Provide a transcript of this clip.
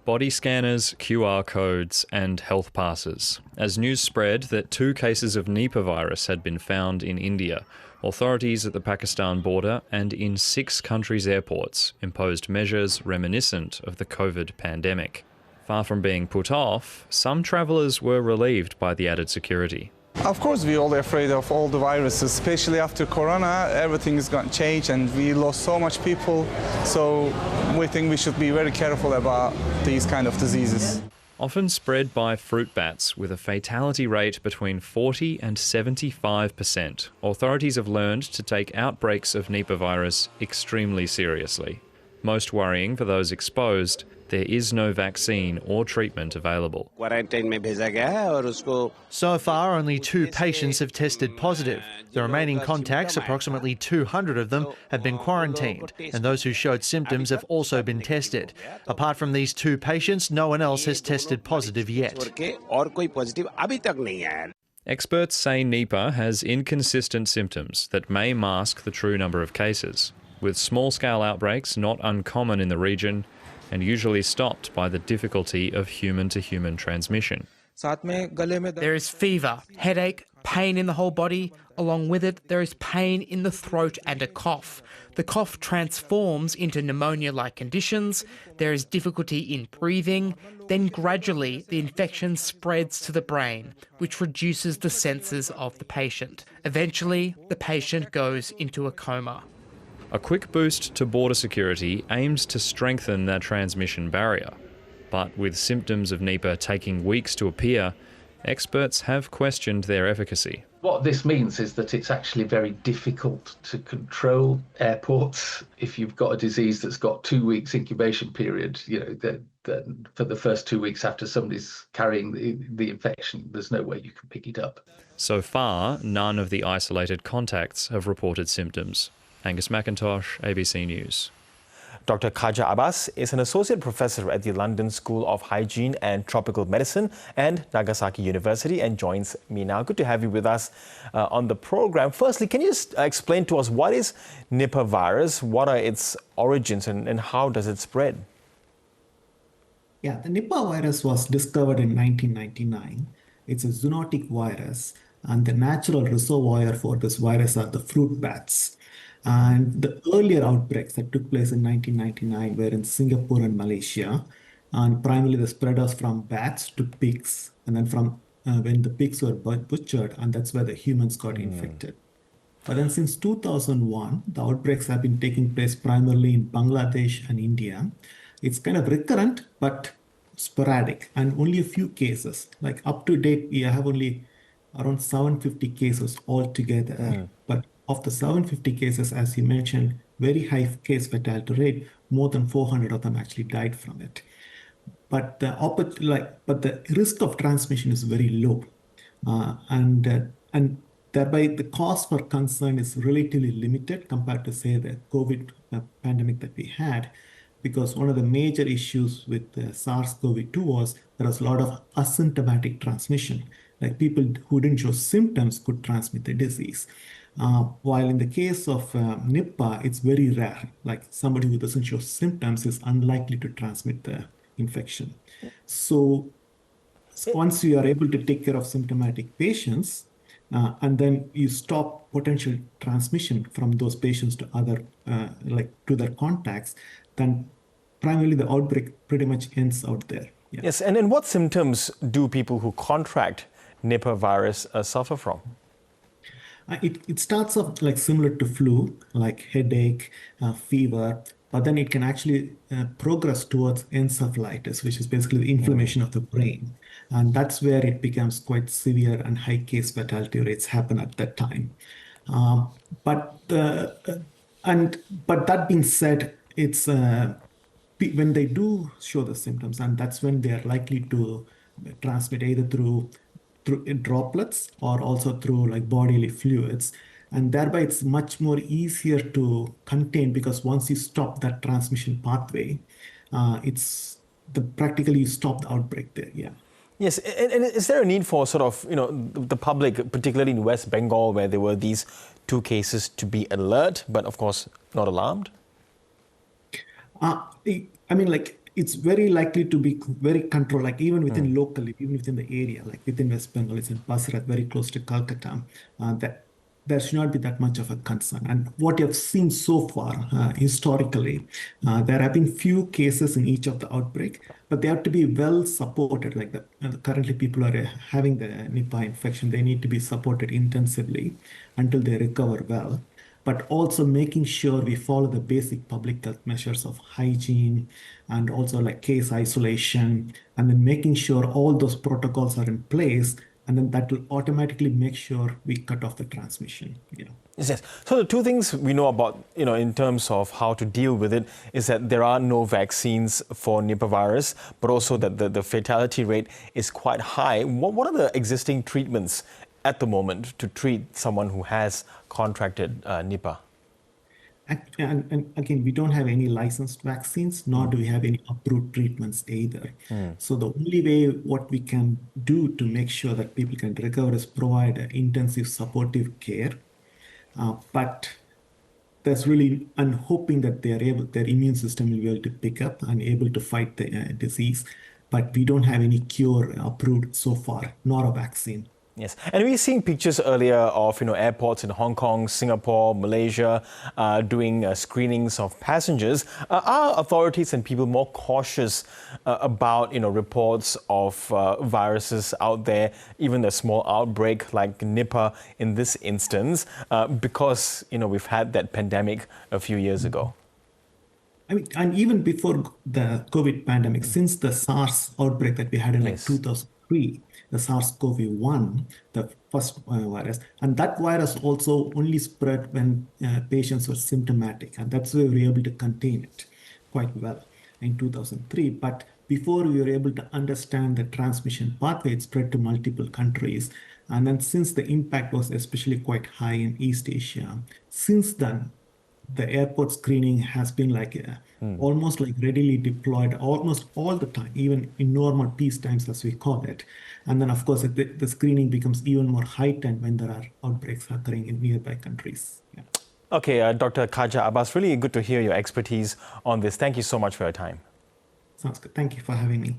body scanners, QR codes and health passes. As news spread that 2 cases of Nipah virus had been found in India, authorities at the Pakistan border and in 6 countries' airports imposed measures reminiscent of the COVID pandemic. Far from being put off, some travellers were relieved by the added security. Of course, we're all afraid of all the viruses, especially after Corona. Everything is going to change and we lost so much people. So we think we should be very careful about these kind of diseases. Often spread by fruit bats with a fatality rate between 40 and 75%, authorities have learned to take outbreaks of Nipah virus extremely seriously. Most worrying for those exposed, there is no vaccine or treatment available. So far, only 2 patients have tested positive. The remaining contacts, approximately 200 of them, have been quarantined, and those who showed symptoms have also been tested. Apart from these 2 patients, no one else has tested positive yet. Experts say Nipah has inconsistent symptoms that may mask the true number of cases, with small-scale outbreaks not uncommon in the region and usually stopped by the difficulty of human-to-human transmission. There is fever, headache, pain in the whole body. Along with it, there is pain in the throat and a cough. The cough transforms into pneumonia-like conditions. There is difficulty in breathing. Then gradually, the infection spreads to the brain, which reduces the senses of the patient. Eventually, the patient goes into a coma. A quick boost to border security aims to strengthen that transmission barrier. But with symptoms of Nipah taking weeks to appear, experts have questioned their efficacy. What this means is that it's actually very difficult to control airports if you've got a disease that's got 2 weeks incubation period. For the first 2 weeks after somebody's carrying the infection, there's no way you can pick it up. So far, none of the isolated contacts have reported symptoms. Angus Mackintosh, ABC News. Dr Kaja Abbas is an associate professor at the London School of Hygiene and Tropical Medicine and Nagasaki University and joins me now. Good to have you with us on the program. Firstly, can you just explain to us what is Nipah virus, what are its origins and how does it spread? Yeah, the Nipah virus was discovered in 1999. It's a zoonotic virus and the natural reservoir for this virus are the fruit bats. And the earlier outbreaks that took place in 1999 were in Singapore and Malaysia. And primarily the spread was from bats to pigs. And then from when the pigs were butchered, and that's where the humans got infected. But then since 2001, the outbreaks have been taking place primarily in Bangladesh and India. It's kind of recurrent, but sporadic, and only a few cases. Like up to date, we have only around 750 cases altogether. But of the 750 cases, as you mentioned, very high case fatality rate, more than 400 of them actually died from it. But the risk of transmission is very low, and thereby the cost for concern is relatively limited compared to, say, the COVID pandemic that we had, because one of the major issues with SARS-CoV-2 was there was a lot of asymptomatic transmission, like people who didn't show symptoms could transmit the disease. While in the case of Nipah, it's very rare. Like somebody who doesn't show symptoms is unlikely to transmit the infection. So once you are able to take care of symptomatic patients, and then you stop potential transmission from those patients to other, to their contacts, then primarily the outbreak pretty much ends out there. Yeah. Yes, and then what symptoms do people who contract Nipah virus suffer from? It starts off like similar to flu, like headache, fever, but then it can actually progress towards encephalitis, which is basically the inflammation of the brain. And that's where it becomes quite severe and high case fatality rates happen at that time. But that being said, it's when they do show the symptoms, and that's when they are likely to transmit either through droplets or also through like bodily fluids, and thereby it's much more easier to contain, because once you stop that transmission pathway, practically you stop the outbreak there. Yeah. Yes, and is there a need for sort of, the public, particularly in West Bengal, where there were these 2 cases, to be alert, but of course not alarmed? it's very likely to be very controlled, like even within locally, even within the area, like within West Bengal, it's in Basra, very close to Calcutta, that there should not be that much of a concern. And what you have seen so far, historically, there have been few cases in each of the outbreak, but they have to be well supported. Like currently people are having the Nipah infection, they need to be supported intensively until they recover well. But also making sure we follow the basic public health measures of hygiene and also like case isolation, and then making sure all those protocols are in place, and then that will automatically make sure we cut off the transmission. Yes. So the two things we know about, in terms of how to deal with it is that there are no vaccines for Nipah virus, but also that the fatality rate is quite high. What are the existing treatments at the moment to treat someone who has contracted Nipah? And again, we don't have any licensed vaccines, nor do we have any approved treatments either. So the only way what we can do to make sure that people can recover is provide intensive supportive care. But that's really, I'm hoping that their immune system will be able to pick up and able to fight the disease. But we don't have any cure approved so far, nor a vaccine. Yes, and we've seen pictures earlier of airports in Hong Kong, Singapore, Malaysia doing screenings of passengers. Are authorities and people more cautious about reports of viruses out there, even a small outbreak like Nipah in this instance, because we've had that pandemic a few years ago? I mean, and even before the COVID pandemic, since the SARS outbreak that we had in 2003, the SARS-CoV-1, the first virus, and that virus also only spread when patients were symptomatic, and that's why we were able to contain it quite well in 2003. But before we were able to understand the transmission pathway, it spread to multiple countries. And then since the impact was especially quite high in East Asia, since then, the airport screening has been like almost like readily deployed almost all the time, even in normal peace times, as we call it. And then, of course, the screening becomes even more heightened when there are outbreaks occurring in nearby countries. Yeah. Okay, Dr. Kaja Abbas, really good to hear your expertise on this. Thank you so much for your time. Sounds good. Thank you for having me.